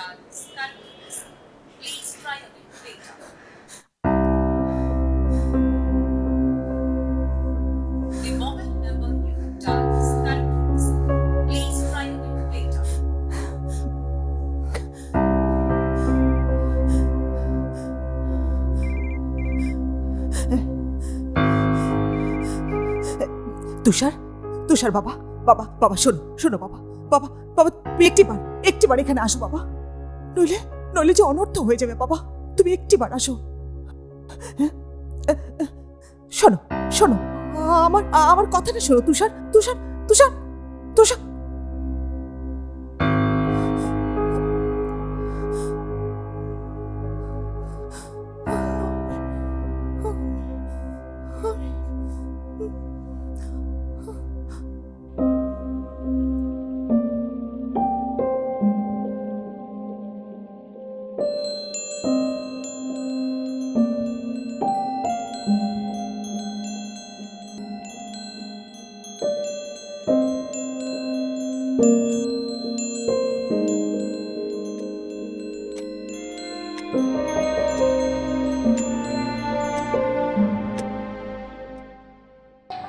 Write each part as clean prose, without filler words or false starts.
dialed is currently busy. Please try again later. The mobile number you have dialed is currently busy. Please try again later. তুষার, তুষার বাবা, বাবা, বাবা শোনো, শোনো বাবা, বাবা, বাবা তুমি একটিবার এখানে আসো বাবা, নইলে নইলে যে অনর্থ হয়ে যাবে বাবা, তুমি একটিবার আসো। শোনো, শোনো, আমার আমার কথাটা শোনো তুষার, তুষার, তুষার, তুষার।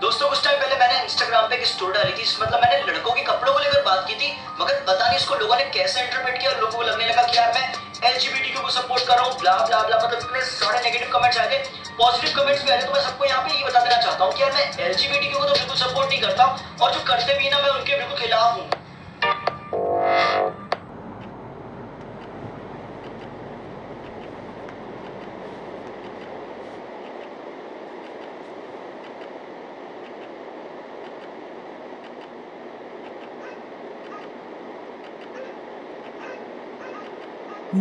दोस्तों कुछ टाइम पहले मैंने इंस्टाग्राम पे एक स्टोरी डाली थी, मतलब मैंने लड़कों के कपड़ों को लेकर बात की थी, मगर पता नहीं इसको लोगों ने कैसे इंटरप्रेट किया। लोगों को लगने लगा कि यार मैं एलजीबीटीक्यू को सपोर्ट कर रहा हूँ, ब्ला ब्ला ब्ला, मतलब इतने सारे नेगेटिव कमेंट्स आए थे, पॉजिटिव कमेंट्स भी आए थे। तो मैं सबको यहाँ पे ये बता देना चाहता हूँ कि यार मैं एलजीबीटीक्यू को तो बिल्कुल सपोर्ट नहीं करता हूँ, और जो करते भी है ना, मैं उनके बिल्कुल खिलाफ हूँ।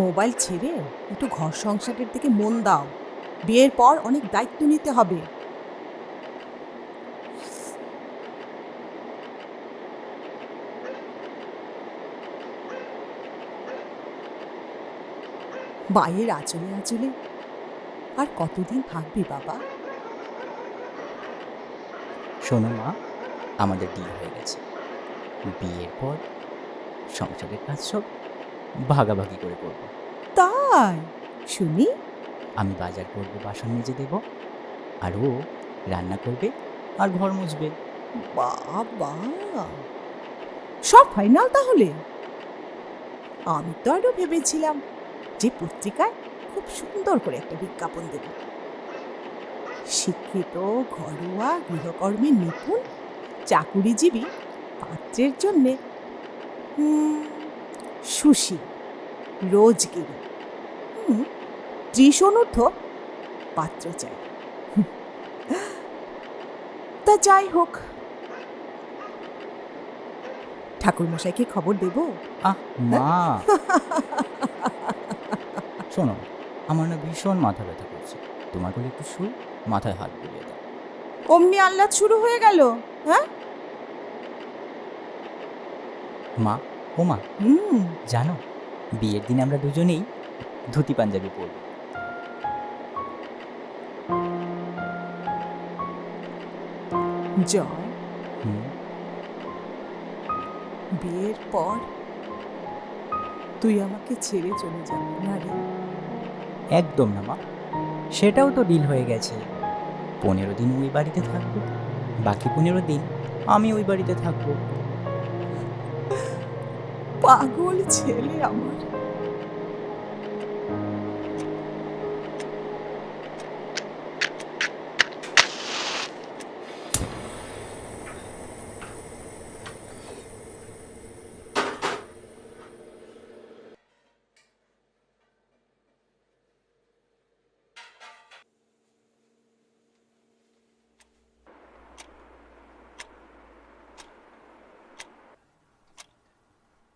মোবাইল ছেড়ে একটু ঘর সংসারের দিকে মন দাও, বিয়ের পর অনেক দায়িত্ব নিতে হবে। মায়ের আঁচলে আঁচলে আর কতদিন থাকবি বাবা? শোনো মা, আমাদের বিয়ে হয়ে গেছে। বিয়ের পর সংসারের কাজ সব ভাগাভাগি করে করবো। তাই শুনি। আমি বাজার করবো, বাসন মেজে দেব, আর ও রান্না করবে আর ঘর মুছবে। বাবা, সব ফাইনাল তাহলে? আমি তো আরো ভেবেছিলাম যে পত্রিকায় খুব সুন্দর করে একটা বিজ্ঞাপন দেব, শিক্ষিত ঘরোয়া গৃহকর্মে নিপুণ চাকুরিজীবী পাত্রের জন্যে সুশীল রোজগিরি 30 অনূর্ধ্ব পাত্র চাই। তা যাই হোক, ঠাকুরমশাইকে খবর দেব? আহ মা, শোনো, আমার না ভীষণ মাথা ব্যথা করছে, তোমার কোলে একটু শুই, মাথায় হাত বুলিয়ে দাও। অমনি আহ্লাদ শুরু হয়ে গেল? হ্যাঁ মা, ও মা, জানো বিয়ের দিন আমরা দুজনেই ধুতি পাঞ্জাবি পরব। জয়, বিয়ের পর তুই আমাকে ছেড়ে চলে যাবি না রে? একদম না মা, সেটাও তো ডিল হয়ে গেছে। 15 দিন ওই বাড়িতে থাকবো, বাকি 15 দিন আমি ওই বাড়িতে থাকবো। পাগল ছেলে আমার।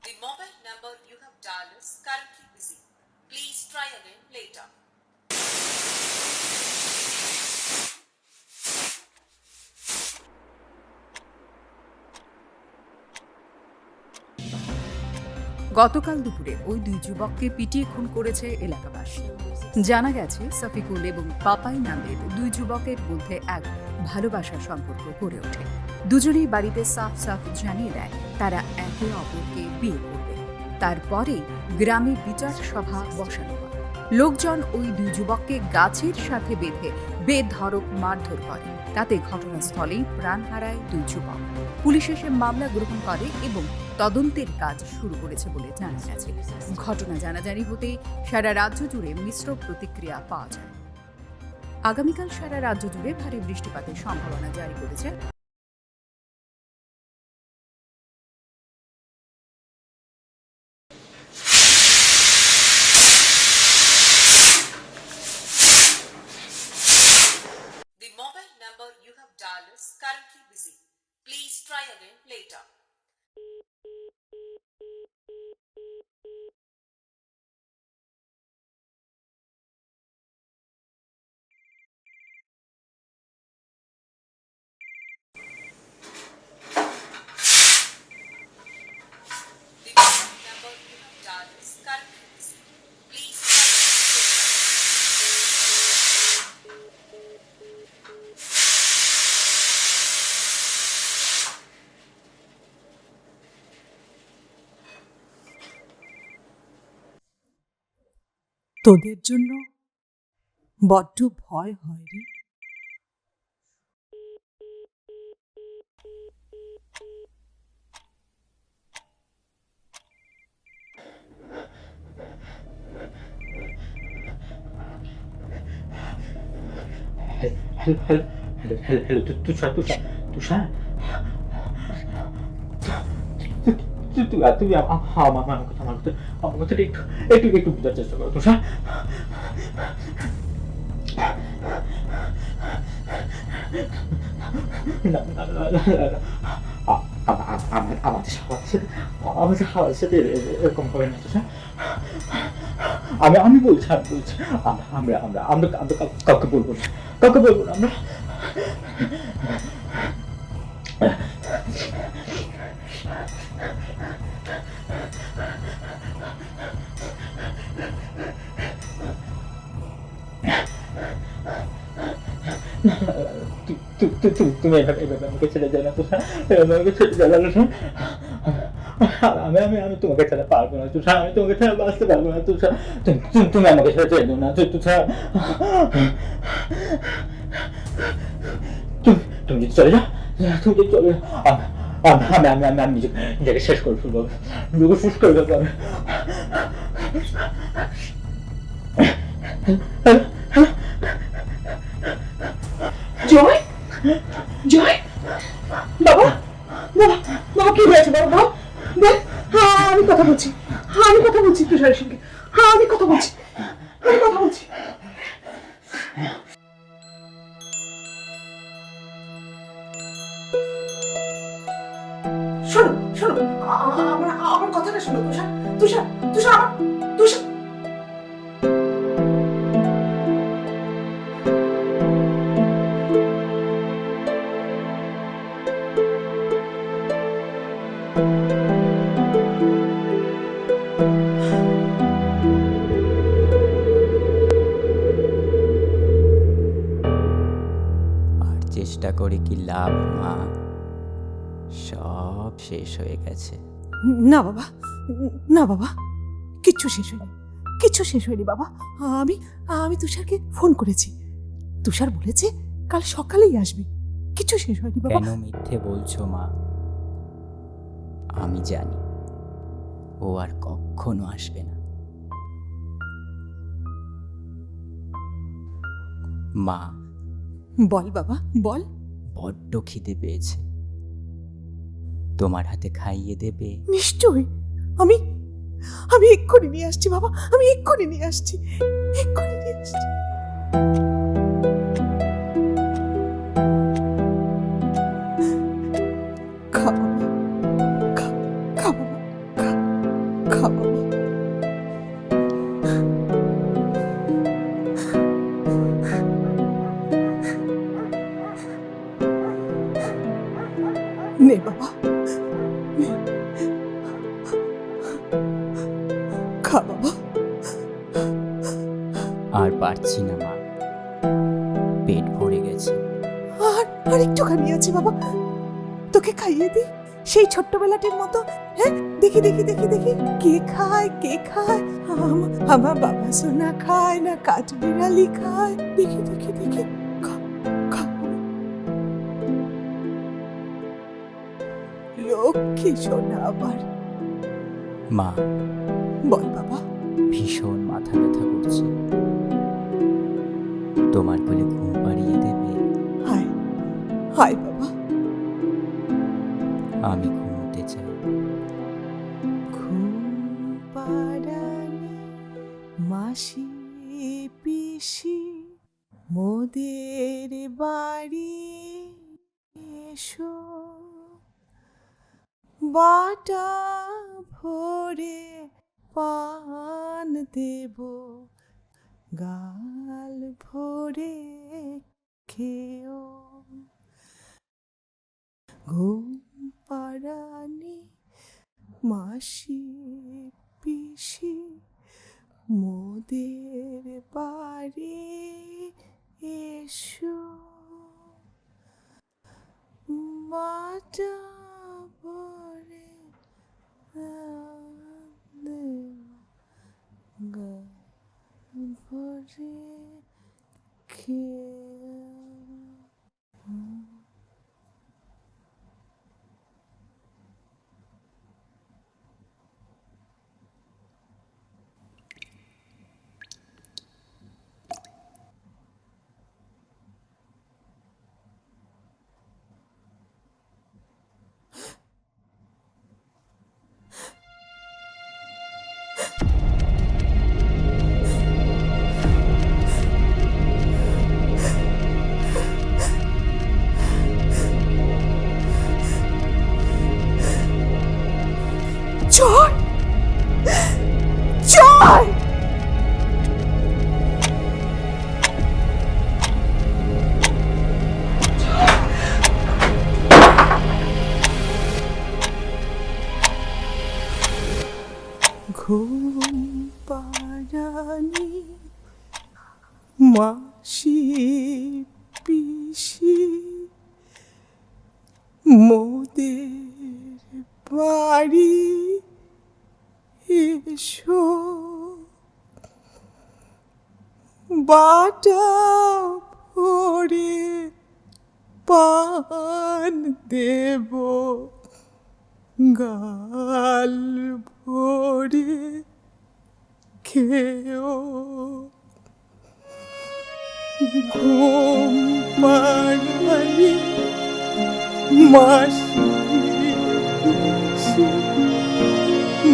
The mobile number you have dialed is currently busy. Please try again later. গতকাল দুপুরে ওই দুই যুবককে পিটিয়ে খুন করেছে এলাকাবাসী। জানা গেছে সফিকুল এবং পাপাই নামের দুই যুবকের মধ্যে এক ভালোবাসার সম্পর্ক গড়ে ওঠে। দুজনেই বাড়িতে সাফ সাফ জানিয়ে দেয় তারা একে অপরকে বিয়ে করবে। তারপরে গ্রামে বিচার সভা বসানো হয়। লোকজন ওই দুই যুবককে গাছের সাথে বেঁধে বেধড়ক মারধর করে। তাতে ঘটনাস্থলেই প্রাণ হারায় দুই যুবক। পুলিশ এসে মামলা গ্রহণ করে এবং তদন্তের কাজ শুরু করেছে বলে জানা গেছে। ঘটনা জানাজানি হতে সারা রাজ্য জুড়ে মিশ্র প্রতিক্রিয়া পাওয়া যায়। আগামীকাল সারা রাজ্য জুড়ে ভারী বৃষ্টিপাতের সম্ভাবনা জারি করেছে The mobile number you have dialed is currently busy. Please try again later. The mobile number you have dialed is currently busy. Please try again later. তোদের জন্য বড্ড ভয় হয় রে। হ্যালো তুষার তুষার তুষার তুমি আমার কথাটা একটু বোঝার চেষ্টা করো তুষার। আমাদের সাথে এরকম হবে না তুষার। আমি বলছি আমরা কাউকে বলবো না আমরা। তুমি এভাবে আমাকে ছেড়ে যাও না তুষার, আমাকে ছেড়ে যাও না তুষার। আমি তোমাকে ছাড়া পারবো না তুষার, আমি তোমাকে ছাড়া বাঁচতে পারবো না তুষার। তুমি আমাকে ছেড়ে যেও না তুষার। তুমি যদি চলে যাও, তুমি যদি চলে যাও, আমি নিজেকে শেষ করে ফেলবো, নিজেকে শেষ করে ফেলবো। জয় জয় বাবা বাবা বাবা কি হয়েছে বাবা? বাবা বল। হ্যাঁ আমি কথা বলছি তুষারের সঙ্গে। হ্যাঁ আমি কথা বলছি। শোনো শোনো আমার কথাটা শোনো তুষার তুষার তুষার তুষার। আর চেষ্টা করে কি লাভ মা, সব শেষ হয়ে গেছে। না বাবা কিচ্ছু শেষ হয়নি বাবা। আমি তুষারকে ফোন করেছি, তুষার বলেছে কাল সকালেই আসবে। কিচ্ছু শেষ হয়নি বাবা। কেন মিথ্যে বলছো মা? আমি জানি ও আর কখনো আসবে না। মা বল বাবা বল। বড্ড খিদে পেয়েছে, তোমার হাতে খাইয়ে দেবে? নিশ্চয়ই, আমি এক্ষুনি নিয়ে আসছি বাবা, আমি এক্ষুনি নিয়ে আসছি। খা বাবা, খা বাবা, খা বাবা। নে বাবা, খা বাবা। আর পারছি না মা, পেট ভরে গেছে। আর একটুখানি আছে বাবা, তোকে খাইয়ে দিই। সেই ছোট্টবেলাটির মতো। হ্যাঁ, দেখি দেখি দেখি দেখি কে খায় কে খায়। আমার বাবা সোনা খায় না কাঠবিড়ালি খায়। দেখি দেখি দেখি খা খা। লক্ষ্মী সোনা আমার। মা, বল বাবা। ভীষণ মাথা ব্যথা করছে। তোমার কোলে ঘুম পাড়িয়ে দেবে? হায় হায় বাবা। আমি ঘুমোতে চাই। ঘুম পাড়ানি মাসি পিসি মোদের বাড়ি এসো, বাটা ভরে পান দেব, গাল ভরে খেও। ঘুম পাড়ানি মাসি পিসি মোদের বাড়ি এসো, বাটা ভরে গাল ভরে খেও। জয় জয়। ঘুম পাড়ানি মাসি পিসি মোদের বাড়ি এসো, বাটা ভরে পান দেব, গাল ভরে খেও। ঘুম পাড়ানি মাসি পিসি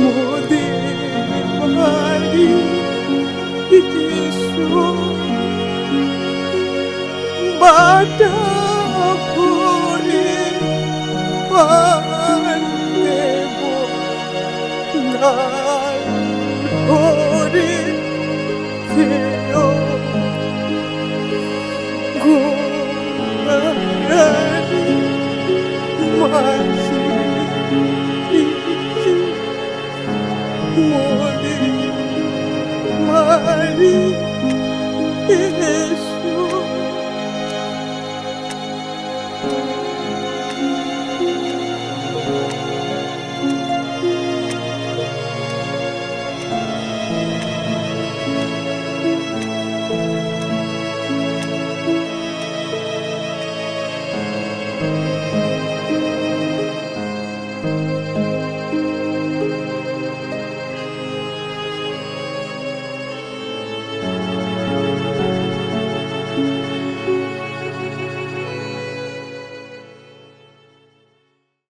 মোদের বাড়ি এসো, বাটা